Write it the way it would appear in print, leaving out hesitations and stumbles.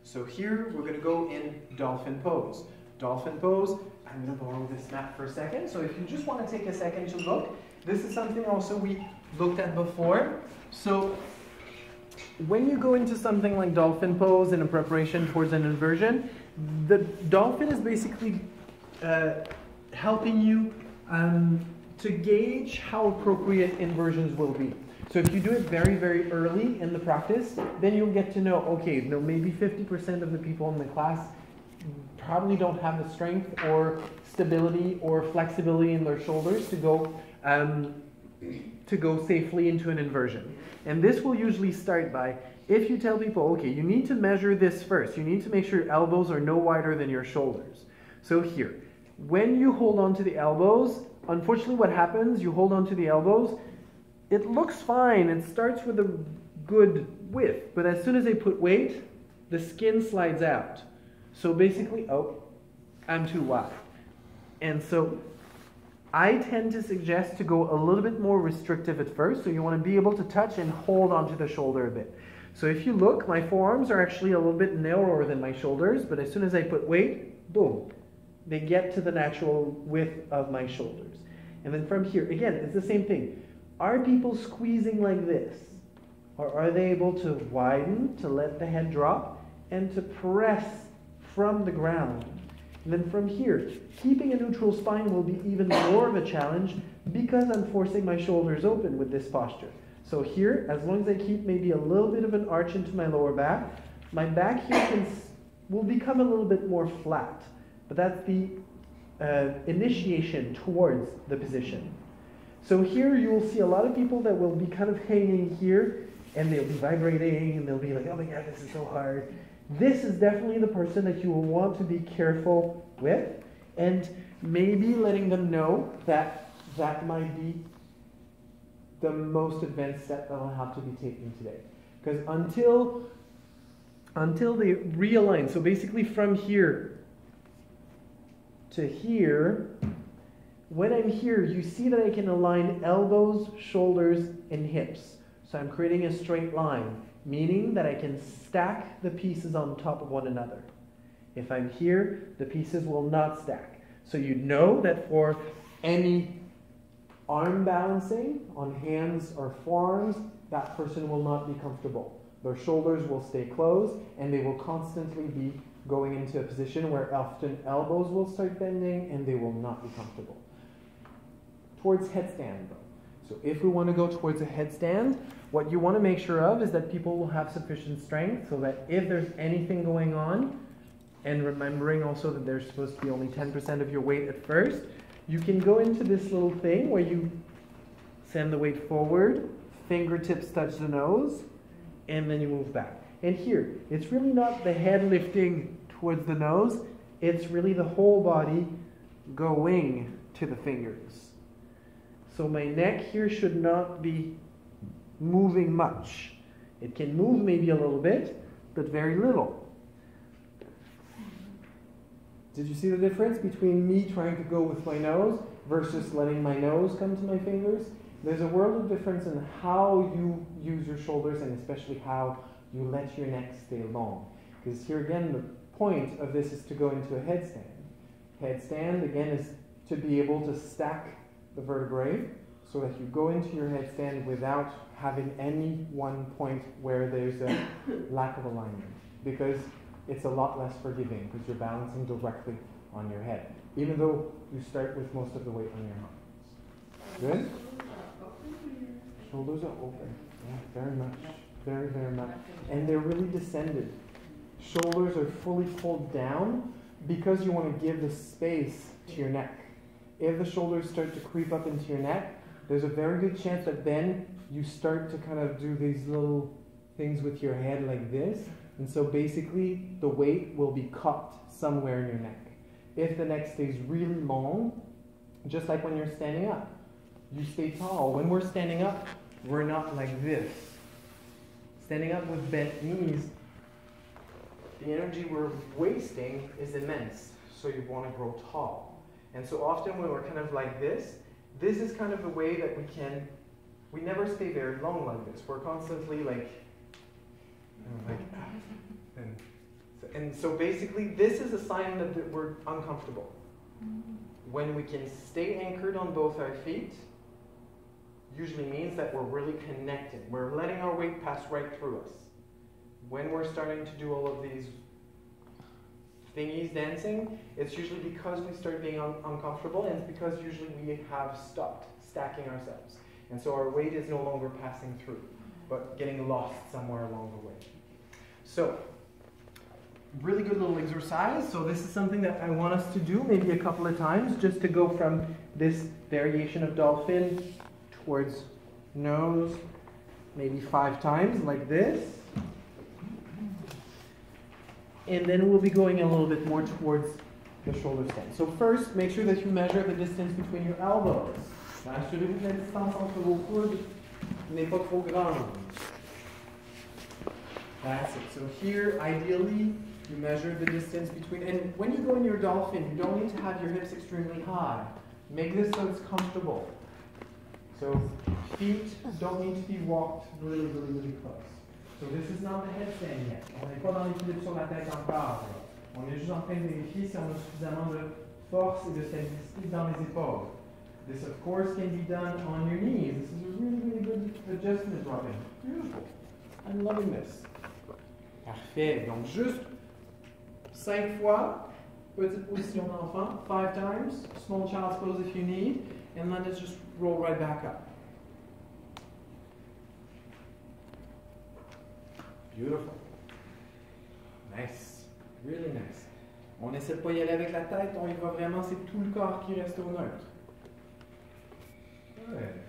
So here we're going to go in dolphin pose. Dolphin pose, I'm going to borrow this mat for a second. So if you just want to take a second to look, this is something also we looked at before. So when you go into something like dolphin pose in a preparation towards an inversion, the dolphin is basically helping you to gauge how appropriate inversions will be. So if you do it very, very early in the practice, then you'll get to know, okay, no, maybe 50% of the people in the class probably don't have the strength or stability or flexibility in their shoulders to go safely into an inversion. And this will usually start by, if you tell people, okay, you need to measure this first. You need to make sure your elbows are no wider than your shoulders. So here, when you hold on to the elbows, unfortunately what happens, you hold on to the elbows, it looks fine. It starts with a good width, but as soon as they put weight, the skin slides out. So basically, oh, I'm too wide. And so I tend to suggest to go a little bit more restrictive at first. So you want to be able to touch and hold onto the shoulder a bit. So if you look, my forearms are actually a little bit narrower than my shoulders, but as soon as I put weight, boom, they get to the natural width of my shoulders. And then from here, again, it's the same thing. Are people squeezing like this? Or are they able to widen, to let the head drop, and to press from the ground? And then from here, keeping a neutral spine will be even more of a challenge because I'm forcing my shoulders open with this posture. So here, as long as I keep maybe a little bit of an arch into my lower back, my back here will become a little bit more flat. But that's the initiation towards the position. So here you will see a lot of people that will be kind of hanging here, and they'll be vibrating, and they'll be like, oh my God, this is so hard. This is definitely the person that you will want to be careful with, and maybe letting them know that that might be the most advanced step that I'll have to be taking today. Because until they realign, so basically from here to here, when I'm here, you see that I can align elbows, shoulders, and hips. So I'm creating a straight line, meaning that I can stack the pieces on top of one another. If I'm here, the pieces will not stack. So you know that for any arm balancing on hands or forearms, that person will not be comfortable. Their shoulders will stay closed, and they will constantly be going into a position where often elbows will start bending, and they will not be comfortable. Towards headstand, though. So if we want to go towards a headstand, what you want to make sure of is that people will have sufficient strength so that if there's anything going on, and remembering also that there's supposed to be only 10% of your weight at first, you can go into this little thing where you send the weight forward, fingertips touch the nose, and then you move back. And here, it's really not the head lifting towards the nose, it's really the whole body going to the fingers. So my neck here should not be moving much. It can move maybe a little bit, but very little. Did you see the difference between me trying to go with my nose versus letting my nose come to my fingers? There's a world of difference in how you use your shoulders and especially how you let your neck stay long. Because here again, the point of this is to go into a headstand. Headstand, again, is to be able to stack the vertebrae so that you go into your headstand without having any one point where there's a lack of alignment, because it's a lot less forgiving because you're balancing directly on your head, even though you start with most of the weight on your arms. Good? Shoulders are open. Yeah, very much. Very, very much. And they're really descended. Shoulders are fully pulled down because you want to give the space to your neck. If the shoulders start to creep up into your neck, there's a very good chance that then you start to kind of do these little things with your head like this. And so basically the weight will be caught somewhere in your neck. If the neck stays really long, just like when you're standing up, you stay tall. When we're standing up, we're not like this. Standing up with bent knees, the energy we're wasting is immense. So you want to grow tall. And so often when we're kind of like this is kind of the way that we never stay very long like this. We're constantly like and And so basically, this is a sign that we're uncomfortable. When we can stay anchored on both our feet, usually means that we're really connected. We're letting our weight pass right through us. When we're starting to do all of these thingies dancing, it's usually because we start being uncomfortable, and it's because usually we have stopped stacking ourselves. And so our weight is no longer passing through, but getting lost somewhere along the way. So, really good little exercise. So this is something that I want us to do maybe a couple of times, just to go from this variation of dolphin towards nose, maybe 5 times like this. And then we'll be going a little bit more towards the shoulder stand. So first, make sure that you measure the distance between your elbows. Assurez-vous que la distance entre vos coudes n'est pas trop grande. That's it. So here, ideally, you measure the distance between, and when you go in your dolphin, you don't need to have your hips extremely high. Make this so it's comfortable. So feet don't need to be walked really, really, really close. So this is not the headstand yet. On n'est pas dans l'équilibre sur la tête encore. On est juste en train de vérifier si on a suffisamment de force et de stabilité dans les épaules. This, of course, can be done on your knees. This is a really, really good adjustment, Robin. Beautiful. I'm loving this. Parfait. Donc, juste 5 fois, petite position d'enfant, 5 times, small child's pose if you need, and then let's just roll right back up. Beautiful. Nice. Really nice. On essaie de pas y aller avec la tête, on y va vraiment, c'est tout le corps qui reste au neutre. Good.